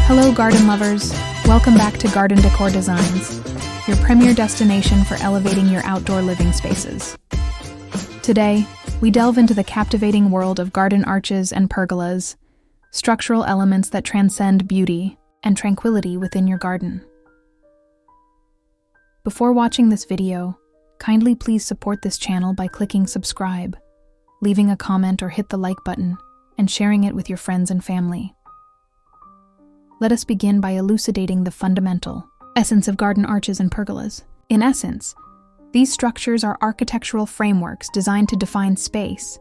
Hello garden lovers, welcome back to Garden Decor Designs, your premier destination for elevating your outdoor living spaces. Today, we delve into the captivating world of garden arches and pergolas, structural elements that transcend beauty and tranquility within your garden. Before watching this video, kindly please support this channel by clicking subscribe, leaving a comment or hit the like button, and sharing it with your friends and family. Let us begin by elucidating the fundamental essence of garden arches and pergolas. In essence, these structures are architectural frameworks designed to define space,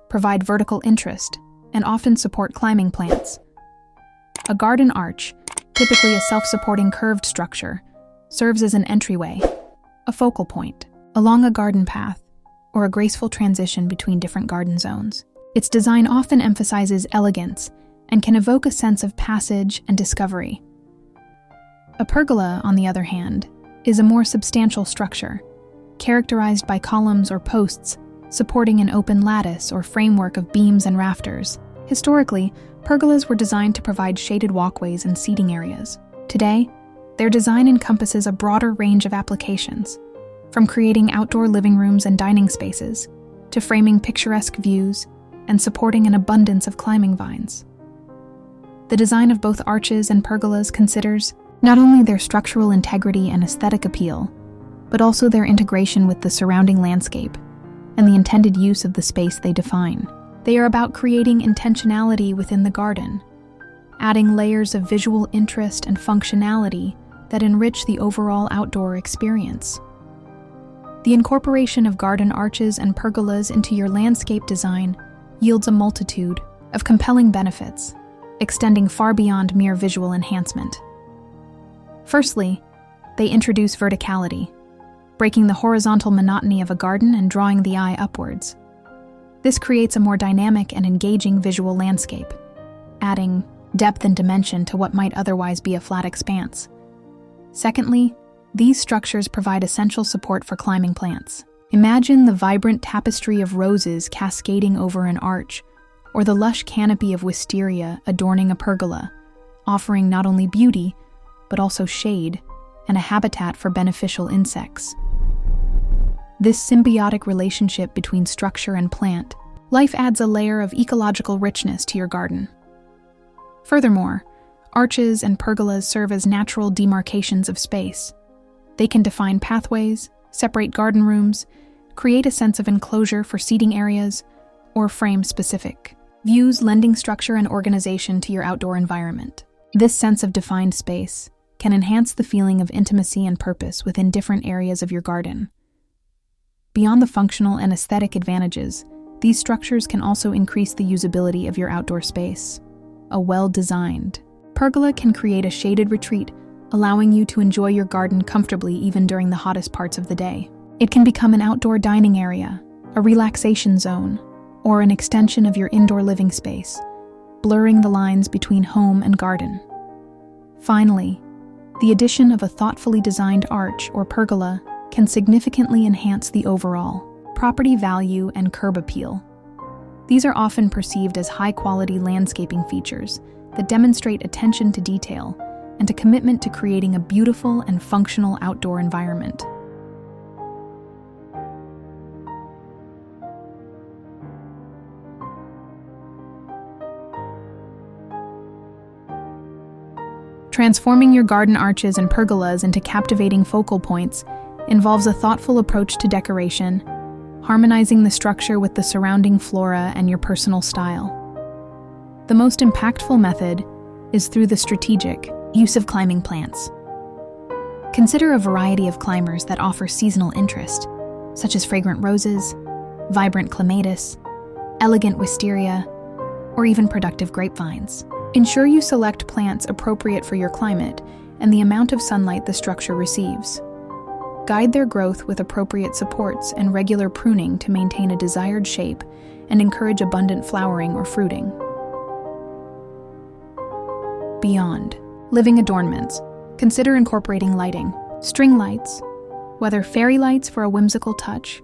provide vertical interest, and often support climbing plants. A garden arch, typically a self-supporting curved structure, serves as an entryway, a focal point, along a garden path, or a graceful transition between different garden zones. Its design often emphasizes elegance and can evoke a sense of passage and discovery. A pergola, on the other hand, is a more substantial structure, characterized by columns or posts supporting an open lattice or framework of beams and rafters. Historically, pergolas were designed to provide shaded walkways and seating areas. Today, their design encompasses a broader range of applications, from creating outdoor living rooms and dining spaces, to framing picturesque views and supporting an abundance of climbing vines. The design of both arches and pergolas considers not only their structural integrity and aesthetic appeal, but also their integration with the surrounding landscape and the intended use of the space they define. They are about creating intentionality within the garden, adding layers of visual interest and functionality that enrich the overall outdoor experience. The incorporation of garden arches and pergolas into your landscape design yields a multitude of compelling benefits, extending far beyond mere visual enhancement. Firstly, they introduce verticality, breaking the horizontal monotony of a garden and drawing the eye upwards. This creates a more dynamic and engaging visual landscape, adding depth and dimension to what might otherwise be a flat expanse. Secondly, these structures provide essential support for climbing plants. Imagine the vibrant tapestry of roses cascading over an arch, or the lush canopy of wisteria adorning a pergola, offering not only beauty, but also shade and a habitat for beneficial insects. This symbiotic relationship between structure and plant life adds a layer of ecological richness to your garden. Furthermore, arches and pergolas serve as natural demarcations of space. They can define pathways, separate garden rooms, create a sense of enclosure for seating areas, or frame specific views, lending structure and organization to your outdoor environment. This sense of defined space can enhance the feeling of intimacy and purpose within different areas of your garden. Beyond the functional and aesthetic advantages, these structures can also increase the usability of your outdoor space. A well-designed pergola can create a shaded retreat, allowing you to enjoy your garden comfortably even during the hottest parts of the day. It can become an outdoor dining area, a relaxation zone, or an extension of your indoor living space, blurring the lines between home and garden. Finally, the addition of a thoughtfully designed arch or pergola can significantly enhance the overall property value and curb appeal. These are often perceived as high-quality landscaping features that demonstrate attention to detail and a commitment to creating a beautiful and functional outdoor environment. Transforming your garden arches and pergolas into captivating focal points involves a thoughtful approach to decoration, harmonizing the structure with the surrounding flora and your personal style. The most impactful method is through the strategic use of climbing plants. Consider a variety of climbers that offer seasonal interest, such as fragrant roses, vibrant clematis, elegant wisteria, or even productive grapevines. Ensure you select plants appropriate for your climate and the amount of sunlight the structure receives. Guide their growth with appropriate supports and regular pruning to maintain a desired shape and encourage abundant flowering or fruiting. Beyond living adornments, consider incorporating lighting. String lights, whether fairy lights for a whimsical touch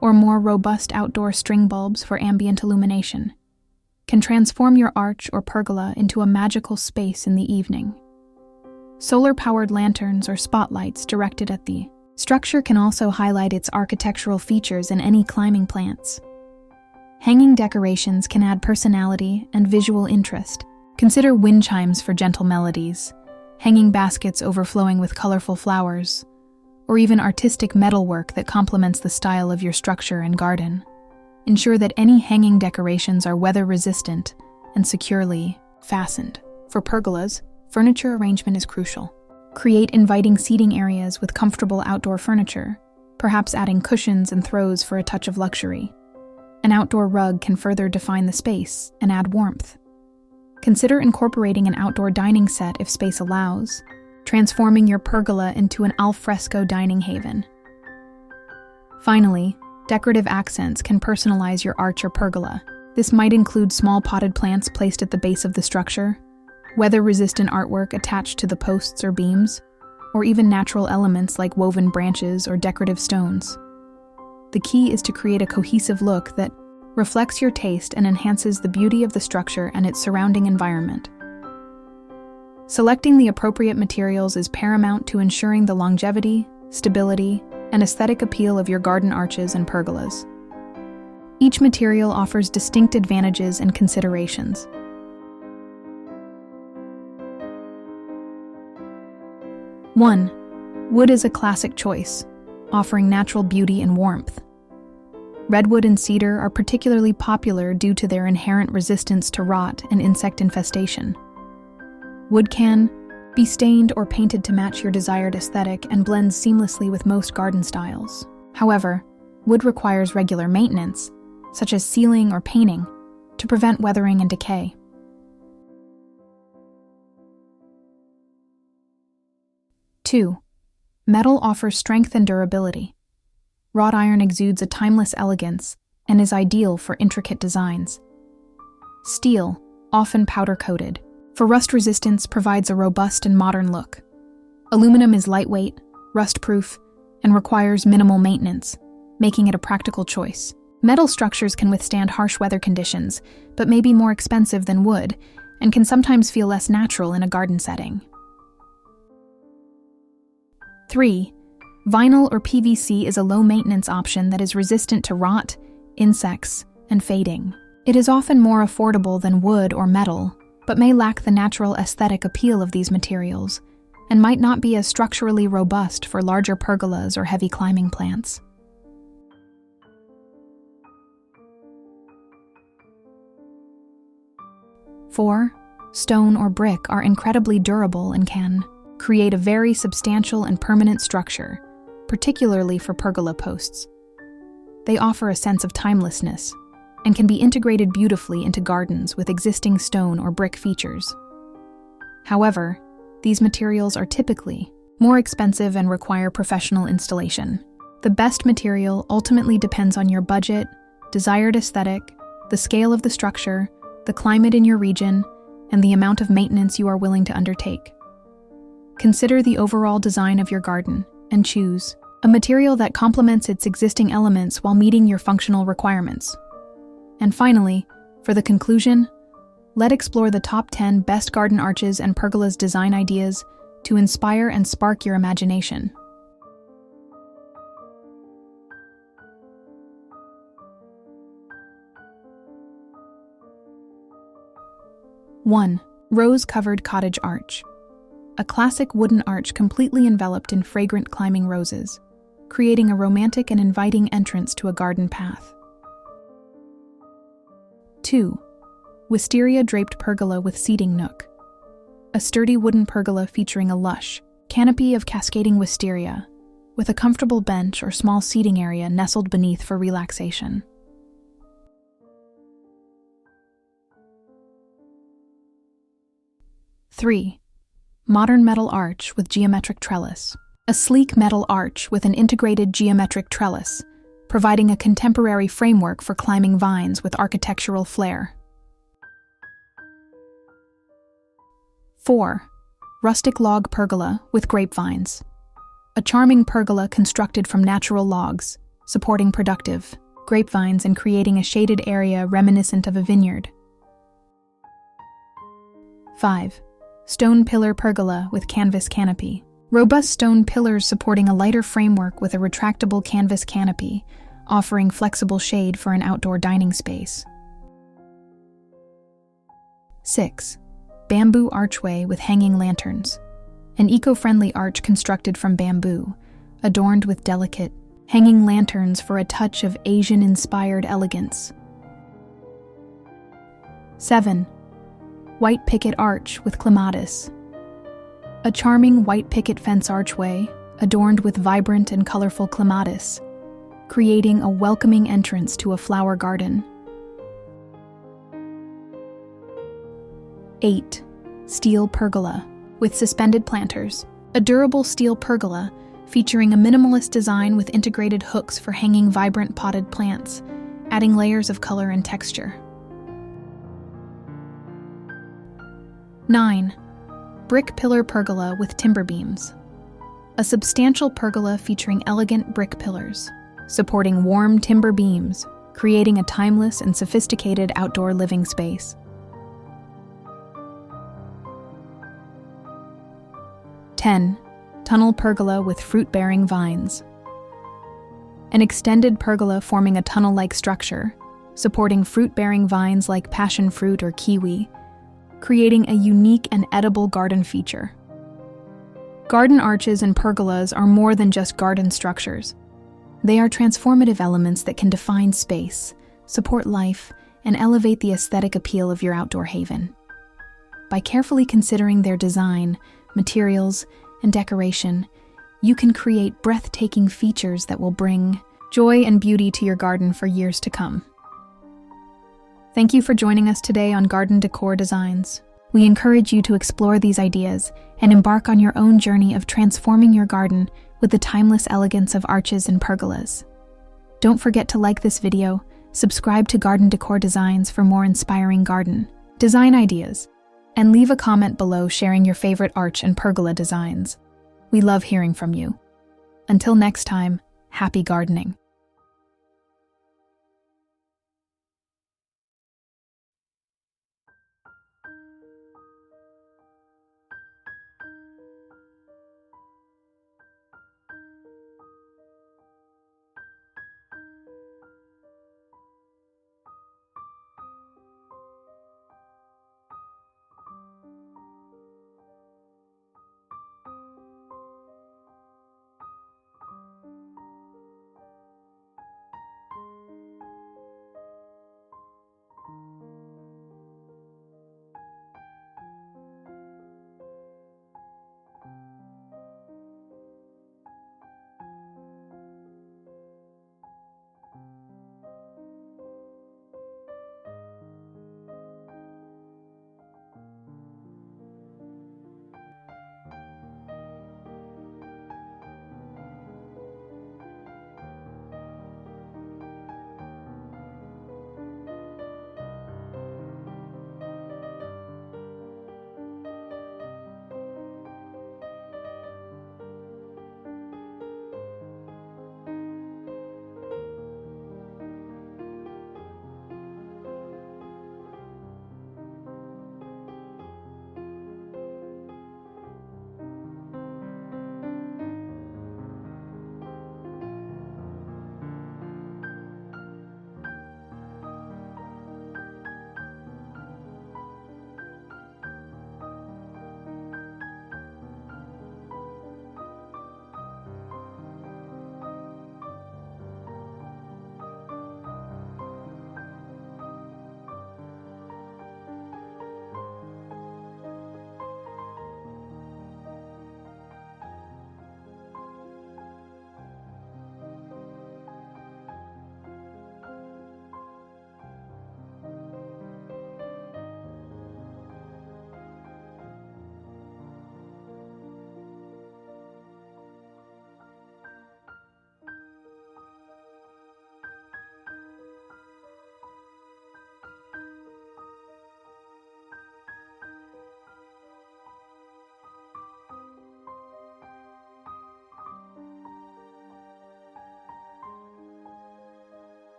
or more robust outdoor string bulbs for ambient illumination, can transform your arch or pergola into a magical space in the evening. Solar-powered lanterns or spotlights directed at the structure can also highlight its architectural features in any climbing plants. Hanging decorations can add personality and visual interest. Consider wind chimes for gentle melodies, hanging baskets overflowing with colorful flowers, or even artistic metalwork that complements the style of your structure and garden. Ensure that any hanging decorations are weather-resistant and securely fastened. For pergolas, furniture arrangement is crucial. Create inviting seating areas with comfortable outdoor furniture, perhaps adding cushions and throws for a touch of luxury. An outdoor rug can further define the space and add warmth. Consider incorporating an outdoor dining set if space allows, transforming your pergola into an alfresco dining haven. Finally, decorative accents can personalize your arch or pergola. This might include small potted plants placed at the base of the structure, weather-resistant artwork attached to the posts or beams, or even natural elements like woven branches or decorative stones. The key is to create a cohesive look that reflects your taste and enhances the beauty of the structure and its surrounding environment. Selecting the appropriate materials is paramount to ensuring the longevity, stability, and aesthetic appeal of your garden arches and pergolas. Each material offers distinct advantages and considerations. One, wood is a classic choice, offering natural beauty and warmth. Redwood and cedar are particularly popular due to their inherent resistance to rot and insect infestation. Wood can be stained or painted to match your desired aesthetic and blends seamlessly with most garden styles. However, wood requires regular maintenance, such as sealing or painting, to prevent weathering and decay. 2. Metal offers strength and durability. Wrought iron exudes a timeless elegance and is ideal for intricate designs. Steel, often powder-coated, for rust resistance provides a robust and modern look. Aluminum is lightweight, rust-proof, and requires minimal maintenance, making it a practical choice. Metal structures can withstand harsh weather conditions, but may be more expensive than wood and can sometimes feel less natural in a garden setting. 3. Vinyl or PVC is a low-maintenance option that is resistant to rot, insects, and fading. It is often more affordable than wood or metal, but may lack the natural aesthetic appeal of these materials, and might not be as structurally robust for larger pergolas or heavy climbing plants. 4. Stone or brick are incredibly durable and can create a very substantial and permanent structure, particularly for pergola posts. They offer a sense of timelessness and can be integrated beautifully into gardens with existing stone or brick features. However, these materials are typically more expensive and require professional installation. The best material ultimately depends on your budget, desired aesthetic, the scale of the structure, the climate in your region, and the amount of maintenance you are willing to undertake. Consider the overall design of your garden and choose a material that complements its existing elements while meeting your functional requirements. And finally, for the conclusion, let's explore the top 10 best garden arches and pergolas design ideas to inspire and spark your imagination. One, rose-covered cottage arch. A classic wooden arch completely enveloped in fragrant climbing roses, creating a romantic and inviting entrance to a garden path. 2. Wisteria-draped pergola with seating nook. A sturdy wooden pergola featuring a lush canopy of cascading wisteria, with a comfortable bench or small seating area nestled beneath for relaxation. 3. Modern metal arch with geometric trellis. A sleek metal arch with an integrated geometric trellis, providing a contemporary framework for climbing vines with architectural flair. 4. Rustic log pergola with grapevines. A charming pergola constructed from natural logs, supporting productive grapevines and creating a shaded area reminiscent of a vineyard. 5. Stone pillar pergola with canvas canopy. Robust stone pillars supporting a lighter framework with a retractable canvas canopy, offering flexible shade for an outdoor dining space. 6. Bamboo archway with hanging lanterns. An eco-friendly arch constructed from bamboo, adorned with delicate, hanging lanterns for a touch of Asian-inspired elegance. 7. White picket arch with clematis. A charming white picket fence archway, adorned with vibrant and colorful clematis, creating a welcoming entrance to a flower garden. 8. Steel pergola with suspended planters. A durable steel pergola featuring a minimalist design with integrated hooks for hanging vibrant potted plants, adding layers of color and texture. 9. Brick pillar pergola with timber beams. A substantial pergola featuring elegant brick pillars, supporting warm timber beams, creating a timeless and sophisticated outdoor living space. 10. Tunnel pergola with fruit-bearing vines. An extended pergola forming a tunnel-like structure, supporting fruit-bearing vines like passion fruit or kiwi, creating a unique and edible garden feature. Garden arches and pergolas are more than just garden structures. They are transformative elements that can define space, support life, and elevate the aesthetic appeal of your outdoor haven. By carefully considering their design, materials, and decoration, you can create breathtaking features that will bring joy and beauty to your garden for years to come. Thank you for joining us today on Garden Decor Designs. We encourage you to explore these ideas and embark on your own journey of transforming your garden with the timeless elegance of arches and pergolas. Don't forget to like this video, subscribe to Garden Decor Designs for more inspiring garden design ideas, and leave a comment below sharing your favorite arch and pergola designs. We love hearing from you. Until next time, happy gardening.